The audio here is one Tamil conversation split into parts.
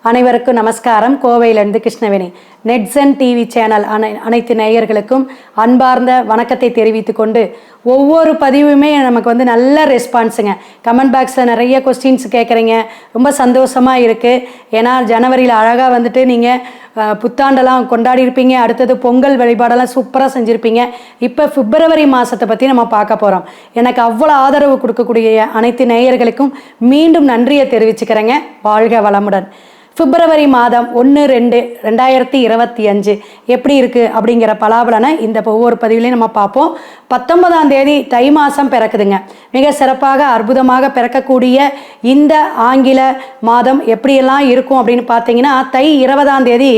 அனைவருக்கும் நமஸ்காரம். கோவையிலிருந்து கிருஷ்ணவேணி. நெட்சன் டிவி சேனல் அனைத்து நேயர்களுக்கும் அன்பார்ந்த வணக்கத்தை தெரிவித்துக் கொண்டு, ஒவ்வொரு பதிவுமே நமக்கு நல்ல ரெஸ்பான்ஸுங்க. கமெண்ட் பாக்ஸில் நிறைய கொஸ்டின்ஸ் கேட்குறீங்க, ரொம்ப சந்தோஷமாக இருக்குது. ஏன்னா ஜனவரியில் அழகாக நீங்கள் புத்தாண்டெல்லாம் கொண்டாடி இருப்பீங்க. அடுத்தது பொங்கல் வழிபாடெல்லாம் சூப்பராக செஞ்சுருப்பீங்க. இப்போ பிப்ரவரி மாதத்தை பற்றி நம்ம பார்க்க போகிறோம். எனக்கு அவ்வளோ ஆதரவு கொடுக்கக்கூடிய அனைத்து நேயர்களுக்கும் மீண்டும் நன்றியை தெரிவிச்சுக்கிறேங்க. வாழ்க வளமுடன். பிப்ரவரி மாதம் 1-2-2025 எப்படி இருக்குது அப்படிங்கிற பலாபலனை இந்த ஒவ்வொரு பதிவுலையும் நம்ம பார்ப்போம். 19ஆம் தேதி தை மாதம் பிறக்குதுங்க. மிக சிறப்பாக அற்புதமாக பிறக்கக்கூடிய இந்த ஆங்கில மாதம் எப்படியெல்லாம் இருக்கும் அப்படின்னு பார்த்தீங்கன்னா, தை 20ஆம் தேதி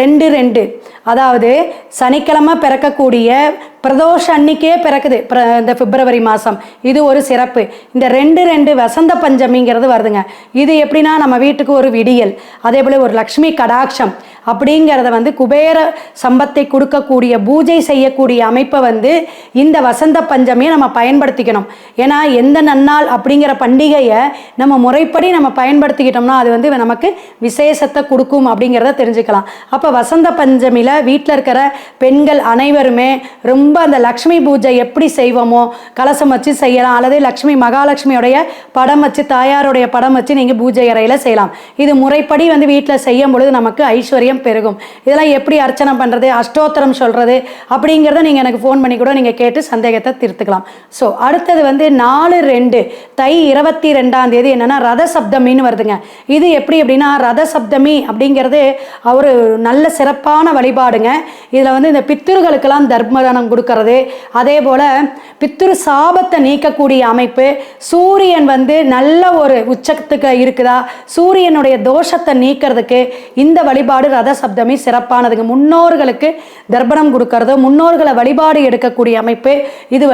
2-2, அதாவது சனிக்கிழமை பிறக்கக்கூடிய பிரதோஷ அன்னிக்கே பிறக்குது இந்த பிப்ரவரி மாதம். இது ஒரு சிறப்பு. இந்த 2-2 வசந்த பஞ்சமிங்கிறது வருதுங்க. இது எப்படின்னா, நம்ம வீட்டுக்கு ஒரு விடியல், அதே போல் ஒரு லக்ஷ்மி கடாட்சம் அப்படிங்கிறத குபேர சம்பத்தை கொடுக்கக்கூடிய பூஜை செய்யக்கூடிய அமைப்பை இந்த வசந்த பஞ்சமியை நம்ம பயன்படுத்திக்கணும். ஏன்னா எந்த நன்னாள் அப்படிங்கிற பண்டிகையை நம்ம முறைப்படி நம்ம பயன்படுத்திக்கிட்டோம்னா அது நமக்கு விசேஷத்தை கொடுக்கும் அப்படிங்கிறத தெரிஞ்சுக்கலாம். அப்போ வசந்த பஞ்சமியில் வீட்டில் இருக்கிற பெண்கள் அனைவருமே ரொம்ப அந்த லக்ஷ்மி பூஜை எப்படி செய்வோமோ கலசம் வச்சு செய்யலாம், அல்லது லக்ஷ்மி மகாலட்சுமியோடைய படம் வச்சு, தாயாருடைய படம் வச்சு நீங்கள் பூஜை அறையில் செய்யலாம். இது முறைப்படி வீட்டில் செய்யும் பொழுது நமக்கு ஐஸ்வர்யம் பெருகும். இதெல்லாம் எப்படி அர்ச்சனை பண்ணுறது, அஷ்டோத்திரம் சொல்கிறது அப்படிங்கிறத நீங்கள் எனக்கு ஃபோன் பண்ணி கூட நீங்கள் கேட்டு சந்தேகத்தை தீர்த்துக்கலாம். ஸோ அடுத்தது 4-2 தை 22ஆம் தேதி என்னென்னா ரத சப்தமின்னு வருதுங்க. இது எப்படி அப்படின்னா, ரத சப்தமி அப்படிங்கிறது ஒரு நல்ல சிறப்பான வழிபாடுங்க. இதில் இந்த பித்திருகளுக்கெல்லாம் தர்மதானம் கொடுக்கறது, அதே போல் பித்திரு சாபத்தை நீக்கக்கூடிய அமைப்பு. சூரியன் நல்ல ஒரு உச்சத்துக்கு இருக்குதா, சூரியனுடைய தோஷத்தை நீக்கிறதுக்கு இந்த வழிபாடு ரத சப்தமி சிறப்பானதுங்க. முன்னோர்களுக்கு தர்ப்பணம் கொடுக்கறது, முன்னோர்களை வழிபாடு எடுக்கக்கூடிய அமைப்பு. இது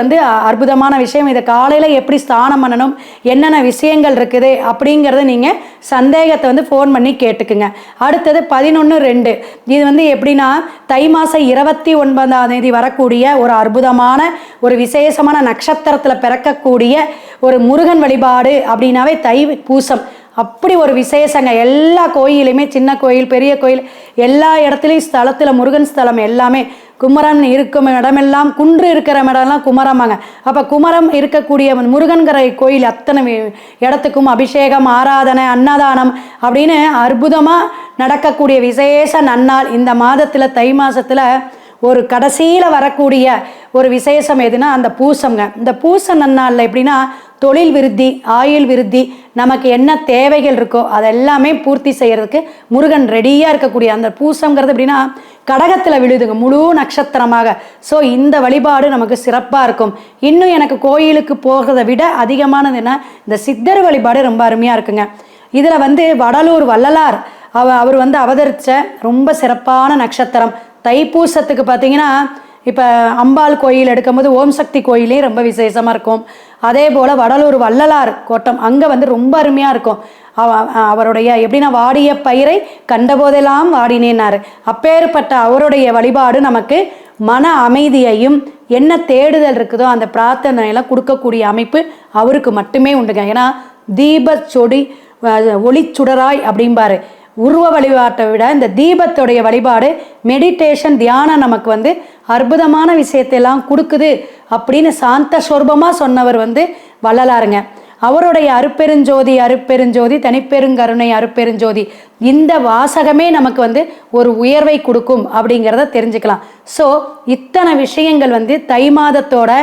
அற்புதமான விஷயம். இதை காலையில் எப்படி ஸ்நானம் பண்ணணும், என்னென்ன விஷயங்கள் இருக்குது அப்படிங்கிறத நீங்கள் சந்தேகத்தை ஃபோன் பண்ணி கேட்டுக்குங்க. அடுத்தது 11-2 இது எப்படின்னா, தை மாதம் 29ஆம் தேதி வரக்கூடிய ஒரு அற்புதமான ஒரு விசேஷமான நட்சத்திரத்தில் பிறக்கக்கூடிய ஒரு முருகன் வழிபாடு அப்படின்னாவே தை பூசம். அப்படி ஒரு விசேஷங்க. எல்லா கோயிலுமே, சின்ன கோயில் பெரிய கோயில் எல்லா இடத்துலையும் ஸ்தலத்தில் முருகன் ஸ்தலம் எல்லாமே, குமரன் இருக்கும் இடமெல்லாம், குன்று இருக்கிற இடம்லாம் குமரமாங்க. அப்போ குமரம் இருக்கக்கூடிய முருகன்கிற கோயில் அத்தனை இடத்துக்கும் அபிஷேகம், ஆராதனை, அன்னதானம் அப்படின்னு அற்புதமாக நடக்கக்கூடிய விசேஷ நன்னாள் இந்த மாதத்தில், தை மாதத்தில் ஒரு கடைசியில் வரக்கூடிய ஒரு விசேஷம் எதுனா அந்த பூசம்ங்க. இந்த பூச நன்னாளில் எப்படின்னா, தொழில் விருத்தி, ஆயுள் விருத்தி, நமக்கு என்ன தேவைகள் இருக்கோ அதெல்லாமே பூர்த்தி செய்கிறதுக்கு முருகன் ரெடியாக இருக்கக்கூடிய அந்த பூசங்கிறது எப்படின்னா கடகத்தில் விழுதுங்க, முழு நட்சத்திரமாக. ஸோ இந்த வழிபாடு நமக்கு சிறப்பாக இருக்கும். இன்னும் எனக்கு கோயிலுக்கு போகிறத விட அதிகமானது என்ன, இந்த சித்தர் வழிபாடு ரொம்ப அருமையாக இருக்குங்க. இதில் வடலூர் வள்ளலார் அவர் அவதரித்த ரொம்ப சிறப்பான நட்சத்திரம். தைப்பூசத்துக்கு பார்த்தீங்கன்னா, இப்போ அம்பாள் கோயில் எடுக்கும்போது ஓம் சக்தி கோயிலே ரொம்ப விசேஷமாக இருக்கும். அதே போல் வடலூர் வள்ளலார் கோட்டம் அங்கே ரொம்ப அருமையாக இருக்கும். அவருடைய எப்படின்னா, வாடிய பயிரை கண்டபோதெல்லாம் வாடினேன்னாரு. அப்பேற்பட்ட அவருடைய வழிபாடு நமக்கு மன அமைதியையும், என்ன தேடுதல் இருக்குதோ அந்த பிரார்த்தனையெல்லாம் கொடுக்கக்கூடிய அமைப்பு அவருக்கு மட்டுமே உண்டுங்க. ஏன்னா தீப சொடி ஒளிச்சுடராய் அப்படிம்பாரு. உருவ வழிபாட்டை விட இந்த தீபத்துடைய வழிபாடு, மெடிடேஷன், தியானம் நமக்கு அற்புதமான விஷயத்தையெல்லாம் கொடுக்குது அப்படின்னு சாந்த சொர்பமாக சொன்னவர் வள்ளலாருங்க. அவருடைய அருப்பெருஞ்சோதி அருப்பெருஞ்சோதி தனிப்பெருங்கருணை அருப்பெருஞ்சோதி, இந்த வாசகமே நமக்கு ஒரு உயர்வை கொடுக்கும் அப்படிங்கிறத தெரிஞ்சுக்கலாம். ஸோ இத்தனை விஷயங்கள் தை மாதத்தோட,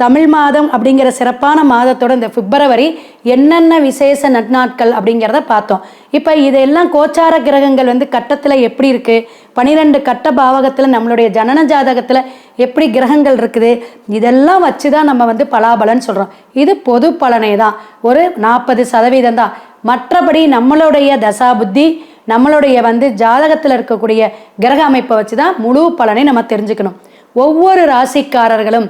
தமிழ் மாதம் அப்படிங்கிற சிறப்பான மாதத்தோட இந்த பிப்ரவரி என்னென்ன விசேஷ நட்நாட்கள் அப்படிங்கிறத பார்த்தோம். இப்போ இதெல்லாம் கோச்சார கிரகங்கள் கட்டத்தில் எப்படி இருக்குது, 12 கட்ட பாவகத்தில் நம்மளுடைய ஜனன ஜாதகத்தில் எப்படி கிரகங்கள் இருக்குது, இதெல்லாம் வச்சு தான் நம்ம பலாபலன் சொல்கிறோம். இது பொது பலனே தான், ஒரு 40% தான். மற்றபடி நம்மளுடைய தசா புத்தி, நம்மளுடைய ஜாதகத்தில் இருக்கக்கூடிய கிரக அமைப்பை வச்சு தான் முழு பலனை நம்ம தெரிஞ்சுக்கணும். ஒவ்வொரு ராசிக்காரர்களும்,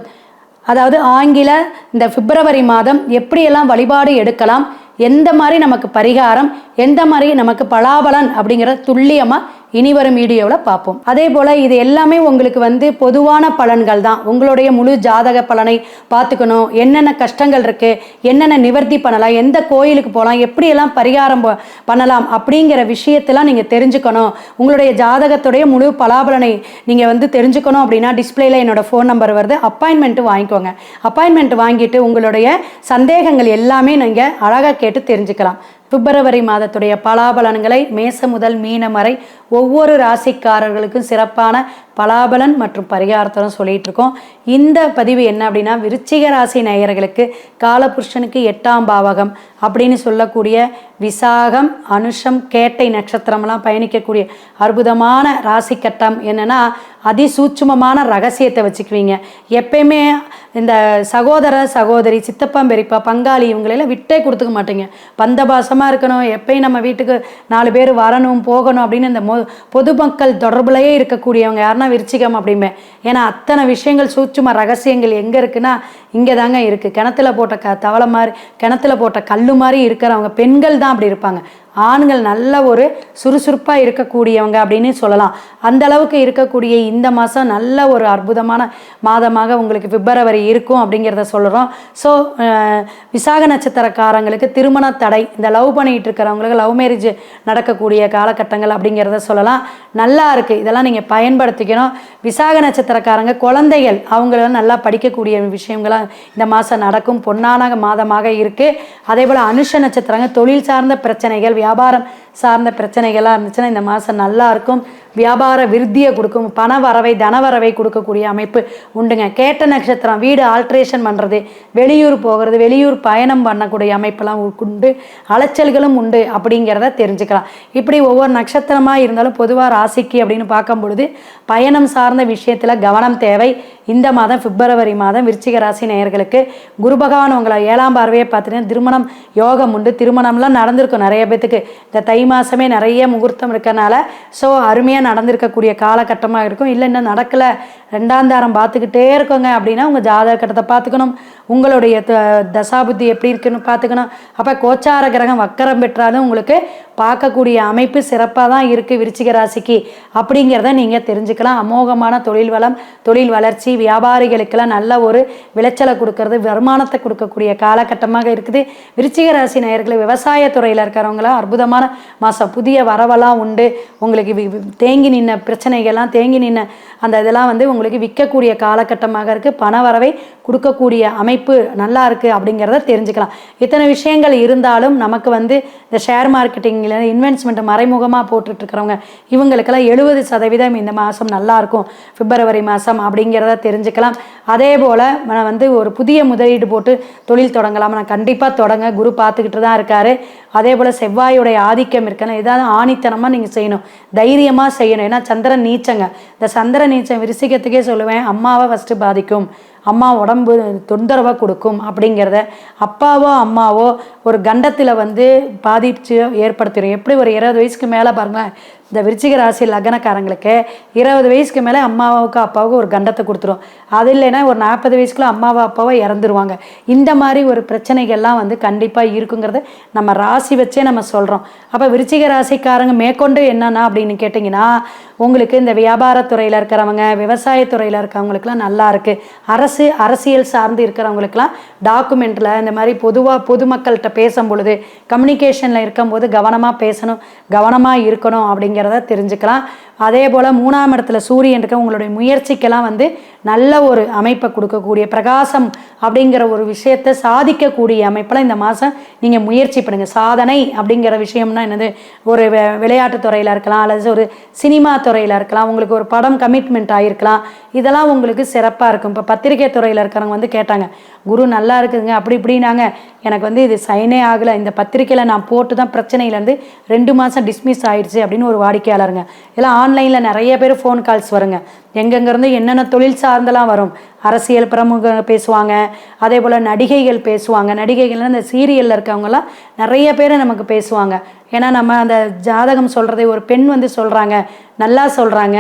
அதாவது ஆங்கில இந்த பிப்ரவரி மாதம் எப்படியெல்லாம் வழிபாடு எடுக்கலாம், எந்த மாதிரி நமக்கு பரிகாரம், எந்த மாதிரி நமக்கு பலாபலன் அப்படிங்கிறத துல்லியமாக இனி வரும் வீடியோவில் பார்ப்போம். அதே போல் இது எல்லாமே உங்களுக்கு வந்து பொதுவான பலன்கள் தான். உங்களுடைய முழு ஜாதக பலனை பார்த்துக்கணும், என்னென்ன கஷ்டங்கள் இருக்குது, என்னென்ன நிவர்த்தி பண்ணலாம், எந்த கோயிலுக்கு போகலாம், எப்படியெல்லாம் பரிகாரம் பண்ணலாம் அப்படிங்கிற விஷயத்தெல்லாம் நீங்கள் தெரிஞ்சுக்கணும். உங்களுடைய ஜாதகத்துடைய முழு பலாபலனை நீங்கள் வந்து தெரிஞ்சுக்கணும் அப்படின்னா டிஸ்பிளேல என்னோட ஃபோன் நம்பர் வருது, அப்பாயின்மெண்ட்டு வாங்கிக்கோங்க. அப்பாயின்மெண்ட் வாங்கிட்டு உங்களுடைய சந்தேகங்கள் எல்லாமே நீங்கள் அழகாக கேட்டு தெரிஞ்சுக்கலாம். பிப்ரவரி மாதத்துடைய பலாபலன்களை மேச முதல் மீனம் வரை ஒவ்வொரு ராசிக்காரர்களுக்கும் சிறப்பான பலாபலன் மற்றும் பரிகாரத்தோட சொல்லிட்டு இருக்கோம். இந்த பதிவு என்ன அப்படின்னா, விருச்சிக ராசி நேயர்களுக்கு காலபுருஷனுக்கு 8ஆம் பாவகம் அப்படின்னு சொல்லக்கூடிய விசாகம், அனுஷம், கேட்டை நட்சத்திரம்லாம் பயணிக்கக்கூடிய அற்புதமான ராசி கட்டம். என்னன்னா அதிசூட்சுமமான ரகசியத்தை வச்சுக்குவீங்க. எப்பயுமே இந்த சகோதர சகோதரி, சித்தப்பா பெரியப்பா, பங்காளி இவங்களெல்லாம் விட்டே கொடுத்துக்க மாட்டீங்க. பந்தபாசமாக இருக்கணும், எப்பயும் நம்ம வீட்டுக்கு 4 பேர் வரணும் போகணும் அப்படின்னு இந்த பொதுமக்கள் தொடர்புலையே இருக்கக்கூடியவங்க யாருன்னா விருச்சிகம் அப்படிமே. ஏன்னா அத்தனை விஷயங்கள் சூட்சும ரகசியங்கள் எங்கே இருக்குன்னா இங்கே தாங்க இருக்குது. கிணத்துல போட்ட தவளை மாதிரி, கிணத்துல போட்ட கல் மாதிரி இருக்கிறவங்க பெண்கள் தான் அப்படி இருப்பாங்க. ஆண்கள் நல்ல ஒரு சுறுசுறுப்பாக இருக்கக்கூடியவங்க அப்படின்னு சொல்லலாம். அந்த அளவுக்கு இருக்கக்கூடிய இந்த மாதம் நல்ல ஒரு அற்புதமான மாதமாக உங்களுக்கு பிப்ரவரி இருக்கும் அப்படிங்கிறத சொல்கிறோம். ஸோ விசாக நட்சத்திரக்காரங்களுக்கு திருமண தடை, இந்த லவ் பண்ணிகிட்டு இருக்கிறவங்களுக்கு லவ் மேரேஜ் நடக்கக்கூடிய காலகட்டங்கள் அப்படிங்கிறத சொல்லலாம். நல்லா இருக்குது, இதெல்லாம் நீங்கள் பயன்படுத்திக்கணும். விசாக நட்சத்திரக்காரங்க குழந்தைகள் அவங்கள நல்லா படிக்கக்கூடிய விஷயங்களாம் இந்த மாதம் நடக்கும், பொன்னான மாதமாக இருக்குது. அதே போல் அனுஷ நட்சத்திரங்க தொழில் சார்ந்த பிரச்சனைகள், வியாபாரம் சார்ந்த பிரச்சனைகளாக இருந்துச்சுன்னா இந்த மாதம் நல்லா இருக்கும். வியாபார விருத்தியை கொடுக்கும், பண வரவை தன வரவை கொடுக்கக்கூடிய அமைப்பு உண்டுங்க. கேட்ட நட்சத்திரம் வீடு ஆல்ட்ரேஷன் பண்ணுறது, வெளியூர் போகிறது, வெளியூர் பயணம் பண்ணக்கூடிய அமைப்பெல்லாம் உண்டு, அலைச்சல்களும் உண்டு அப்படிங்கிறத தெரிஞ்சுக்கலாம். இப்படி ஒவ்வொரு நட்சத்திரமாக இருந்தாலும் பொதுவாக ராசிக்கு அப்படின்னு பார்க்கும் பொழுது பயணம் சார்ந்த விஷயத்தில் கவனம் தேவை. இந்த மாதம் பிப்ரவரி மாதம் விருச்சிக ராசி நேயர்களுக்கு குரு பகவான் உங்களை 7ஆம் பார்வையை பார்த்துட்டு திருமணம் யோகம் உண்டு. திருமணம்லாம் நடந்திருக்கும் நிறைய பேத்துக்கு. இந்த தை மாதமே நிறைய முகூர்த்தம் இருக்கனால ஸோ அருமையாக நடந்திருக்கக்கூடிய காலகட்டமாக இருக்கும். இல்லை இன்னும் நடக்கலை, 2ஆம் தாரம் பார்த்துக்கிட்டே இருக்கோங்க அப்படின்னா உங்கள் ஜாதக கட்டத்தை பார்த்துக்கணும், உங்களுடைய தசாபுத்தி எப்படி இருக்குன்னு பார்த்துக்கணும். அப்போ கோச்சார கிரகம் வக்கரம் பெற்றாலும் உங்களுக்கு பார்க்கக்கூடிய அமைப்பு சிறப்பாக தான் இருக்குது விருச்சிக ராசிக்கு அப்படிங்கிறத நீங்கள் தெரிஞ்சுக்கலாம். அமோகமான தொழில் வளம், தொழில் வளர்ச்சி, வியாபாரிகளுக்கெல்லாம் நல்ல ஒரு விளைச்சலை கொடுக்கறது, வருமானத்தை கொடுக்கக்கூடிய காலகட்டமாக இருக்குது. விருச்சிக ராசி நேயர்கள் விவசாயத்துறையில் இருக்கிறவங்களாம் அற்புதமான மாதம், புதிய வரவெல்லாம் உண்டு. உங்களுக்கு தேங்கி நின்ன பிரச்சனைகள்லாம், தேங்கி நின்ன அந்த இதெல்லாம் வந்து உங்களுக்கு விற்கக்கூடிய காலகட்டமாக இருக்குது. பண வரவை கொடுக்கக்கூடிய அமைப்பு நல்லா இருக்குது அப்படிங்கிறத தெரிஞ்சுக்கலாம். இத்தனை விஷயங்கள் இருந்தாலும் நமக்கு வந்து இந்த ஷேர் மார்க்கெட்டிங்கில் இன்வெஸ்ட்மெண்ட் மறைமுகமாக போட்டுட்ருக்கிறவங்க இவங்களுக்கெல்லாம் 70% இந்த மாதம் நல்லாயிருக்கும் பிப்ரவரி மாதம் அப்படிங்கிறத தெரிஞ்சுக்கலாம். அதே போல் நான் வந்து ஒரு புதிய முதலீடு போட்டு தொழில் தொடங்கலாம், நான் கண்டிப்பாக தொடங்க, குரு பார்த்துக்கிட்டு தான் இருக்கார். அதே போல் செவ்வாயுடைய ஆதிக்கம் இருக்கணும், ஏதாவது ஆணித்தனமாக நீங்கள் செய்யணும், தைரியமாக செய்யணும். ஏன்னா சந்திரன் நீச்சங்க. இந்த சந்திரன் நீச்சம் விருச்சிகத்துக்கே சொல்லுவேன், அம்மாவை ஃபஸ்ட்டு பாதிக்கும், அம்மா உடம்பு தொந்தரவை கொடுக்கும் அப்படிங்கிறத. அப்பாவோ அம்மாவோ ஒரு கண்டத்தில் வந்து பாதிப்பு ஏற்படுத்திடும். எப்படி ஒரு 20 வயசுக்கு மேலே பாருங்களேன், இந்த விருச்சிக ராசி லக்னக்காரங்களுக்கு 20 வயசுக்கு மேலே அம்மாவுக்கு அப்பாவுக்கு ஒரு கண்டத்தை கொடுத்துரும். அது இல்லைன்னா ஒரு 40 வயசுக்குள்ள அம்மாவோ அப்பாவோ இறந்துருவாங்க. இந்த மாதிரி ஒரு பிரச்சனைகள்லாம் வந்து கண்டிப்பாக இருக்குங்கிறத நம்ம ராசி வச்சே நம்ம சொல்கிறோம். அப்போ விருச்சிக ராசிக்காரங்க மேற்கொண்டு என்னன்னா அப்படின்னு கேட்டிங்கன்னா, உங்களுக்கு இந்த வியாபாரத்துறையில் இருக்கிறவங்க, விவசாயத்துறையில் இருக்கிறவங்களுக்குலாம் நல்லா இருக்குது. அரசியல் சார்ந்து இருக்கிறவங்களுக்கெல்லாம் டாக்குமெண்ட்டில் இந்த மாதிரி பொதுவாக பொதுமக்கள்கிட்ட பேசும் பொழுது கம்யூனிகேஷனில் இருக்கும்போது கவனமாக பேசணும், கவனமாக இருக்கணும் அப்படிங்கிறத தெரிஞ்சுக்கலாம். அதே போல் 3ஆம் இடத்துல சூரியன் இருக்க உங்களுடைய முயற்சிக்கெல்லாம் வந்து நல்ல ஒரு அமைப்பை கொடுக்கக்கூடிய பிரகாசம் அப்படிங்கிற ஒரு விஷயத்தை சாதிக்கக்கூடிய அமைப்பெல்லாம் இந்த மாதம் நீங்கள் முயற்சி பண்ணுங்கள். சாதனை அப்படிங்கிற விஷயம்னா என்னது, ஒரு விளையாட்டு துறையில் இருக்கலாம், அல்லது ஒரு சினிமா துறையில் இருக்கலாம், உங்களுக்கு ஒரு படம் கமிட்மெண்ட் ஆகிருக்கலாம், இதெல்லாம் உங்களுக்கு சிறப்பாக இருக்கும். இப்போ பத்திரிகை துறையில் இருக்கிறவங்க வந்து கேட்டாங்க, குரு நல்லா இருக்குதுங்க அப்படி இப்படின்னாங்க, எனக்கு வந்து இது சைனே ஆகலை, இந்த பத்திரிக்கையில் நான் போட்டு தான் பிரச்சனையிலேருந்து 2 மாதம் டிஸ்மிஸ் ஆகிடுச்சு அப்படின்னு ஒரு வாடிக்கையாளருங்க. எல்லாம் ஆன்லைனில் நிறைய பேர் ஃபோன் கால்ஸ் வருங்க, எங்கெங்கேருந்து என்னென்ன தொழில் சார்ந்த சார்ந்தெல்லாம் வரும். அரசியல் பிரமுகர் பேசுவாங்க, அதே போல் நடிகைகள் பேசுவாங்க. நடிகைகள்லாம் இந்த சீரியலில் இருக்கவங்கலாம் நிறைய பேர் நமக்கு பேசுவாங்க. ஏன்னா நம்ம அந்த ஜாதகம் சொல்கிறதை ஒரு பெண் வந்து சொல்கிறாங்க, நல்லா சொல்கிறாங்க,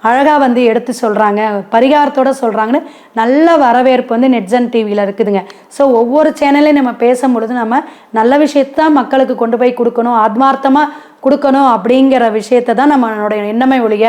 அழகாக வந்து எடுத்து சொல்கிறாங்க, பரிகாரத்தோடு சொல்கிறாங்கன்னு நல்ல வரவேற்பு வந்து நெட்ஜன் டிவியில் இருக்குதுங்க. ஸோ ஒவ்வொரு சேனல்லையும் நம்ம பேசும்பொழுது நம்ம நல்ல விஷயத்தான் மக்களுக்கு கொண்டு போய் கொடுக்கணும், ஆத்மார்த்தமாக கொடுக்கணும் அப்படிங்கிற விஷயத்தை தான் நம்மளுடைய எண்ணமே ஒழிய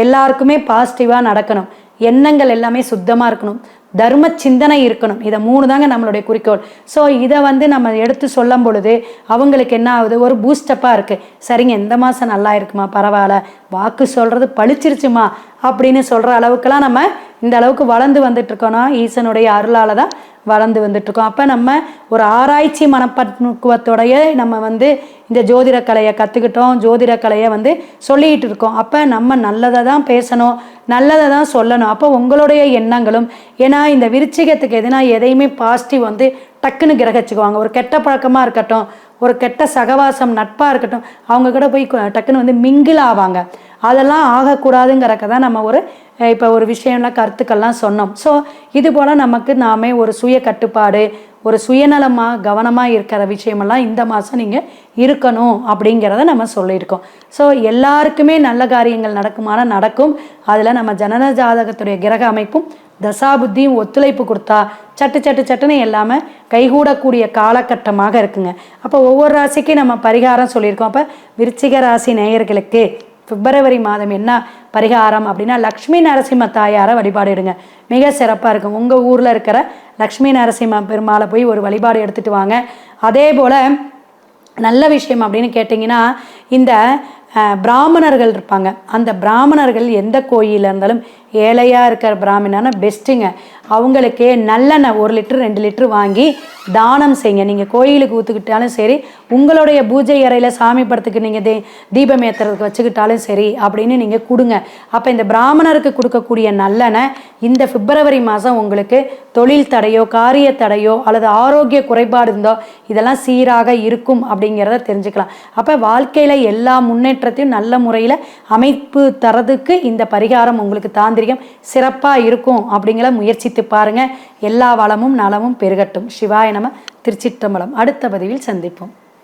எல்லாருக்குமே பாசிட்டிவாக நடக்கணும். எண்ணங்கள் எல்லாமே சுத்தமாக இருக்கணும், தர்ம சிந்தனை இருக்கணும். இதை 3 தாங்க நம்மளுடைய குறிக்கோள். ஸோ இதை வந்து நம்ம எடுத்து சொல்லும் பொழுது அவங்களுக்கு என்ன ஆகுது, ஒரு பூஸ்டப்பாக இருக்குது. சரிங்க, இந்த மாதம் நல்லா இருக்குமா, பரவாயில்ல, வாக்கு சொல்கிறது பளிச்சிருச்சுமா அப்படின்னு சொல்கிற அளவுக்கெல்லாம் நம்ம இந்த அளவுக்கு வளர்ந்து வந்துட்டுருக்கோன்னா ஈசனுடைய அருளால் தான் வளர்ந்து வந்துட்டுருக்கோம். அப்போ நம்ம ஒரு ஆராய்ச்சி மனப்பக்குவத்தோடைய நம்ம வந்து இந்த ஜோதிட கலையை கற்றுக்கிட்டோம், ஜோதிட கலையை வந்து சொல்லிகிட்டு இருக்கோம். அப்போ நம்ம நல்லதை தான் பேசணும், நல்லதை தான் சொல்லணும். அப்போ உங்களுடைய எண்ணங்களும், ஏன்னா இந்த விருச்சிகத்துக்கு எதுனா எதையுமே பாசிட்டிவ் வந்து டக்குன்னு கிரகிச்சுக்குவாங்க. ஒரு கெட்ட பழக்கமாக இருக்கட்டும், ஒரு கெட்ட சகவாசம் நட்பாக இருக்கட்டும், அவங்க கூட போய் டக்குன்னு வந்து மிங்கிள் ஆவாங்க. அதெல்லாம் ஆகக்கூடாதுங்கிறக்க தான் நம்ம இப்போ ஒரு விஷயம்லாம் கருத்துக்கள்லாம் சொன்னோம். ஸோ இது போல் நமக்கு நாமே ஒரு சுய கட்டுப்பாடு, ஒரு சுயநலமாக கவனமாக இருக்கிற விஷயமெல்லாம் இந்த மாதம் நீங்கள் இருக்கணும் அப்படிங்கிறத நம்ம சொல்லியிருக்கோம். ஸோ எல்லாருக்குமே நல்ல காரியங்கள் நடக்குமானா நடக்கும். அதில் நம்ம ஜனன ஜாதகத்துடைய கிரக அமைப்பும் தசாபுத்தியும் ஒத்துழைப்பு கொடுத்தா சட்டுன்னு எல்லாமே கைகூடக்கூடிய காலகட்டமாக இருக்குங்க. அப்போ ஒவ்வொரு ராசிக்கும் நம்ம பரிகாரம் சொல்லியிருக்கோம். அப்போ விருச்சிக ராசி நேயர்களுக்கு பிப்ரவரி மாதம் என்ன பரிகாரம் அப்படின்னா, லக்ஷ்மி நரசிம்ம தாயாரை வழிபாடுடுங்க, மிக சிறப்பாக இருக்கும். உங்கள் ஊரில் இருக்கிற லக்ஷ்மி நரசிம்ம பெருமாளை போய் ஒரு வழிபாடு எடுத்துகிட்டு வாங்க. அதே போல் நல்ல விஷயம் அப்படின்னு கேட்டிங்கன்னா, இந்த பிராமணர்கள் இருப்பாங்க, அந்த பிராமணர்கள் எந்த கோயிலில் இருந்தாலும் ஏழையாக இருக்கிற பிராமணான பெஸ்ட்டுங்க. அவங்களுக்கு நல்லெண்ணெய் 1 லிட்டர் 2 லிட்டர் வாங்கி தானம் செய்யுங்க. நீங்கள் கோயிலுக்கு ஊற்றுக்கிட்டாலும் சரி, உங்களுடைய பூஜை அறையில் சாமி படத்துக்கு நீங்கள் தீபம் ஏற்றுறதுக்கு வச்சுக்கிட்டாலும் சரி அப்படின்னு நீங்கள் கொடுங்க. அப்போ இந்த பிராமணருக்கு கொடுக்கக்கூடிய நல்லெண்ணெய் இந்த பிப்ரவரி மாதம் உங்களுக்கு தொழில் தடையோ காரிய தடையோ அல்லது ஆரோக்கிய குறைபாடு இருந்தோ இதெல்லாம் சீராக இருக்கும் அப்படிங்கிறத தெரிஞ்சுக்கலாம். அப்போ வாழ்க்கையில் எல்லா முன்னேற்றத்தையும் நல்ல முறையில் அமைப்பு தரதுக்கு இந்த பரிகாரம் உங்களுக்கு தாந்திரிகம் சிறப்பாக இருக்கும். அப்படிங்கிற முயற்சித்து பாருங்கள். எல்லா வளமும் நலமும் பெருகட்டும். சிவாய நம. திருச்சிற்றம்பலம். அடுத்த பதிவில் சந்திப்போம்.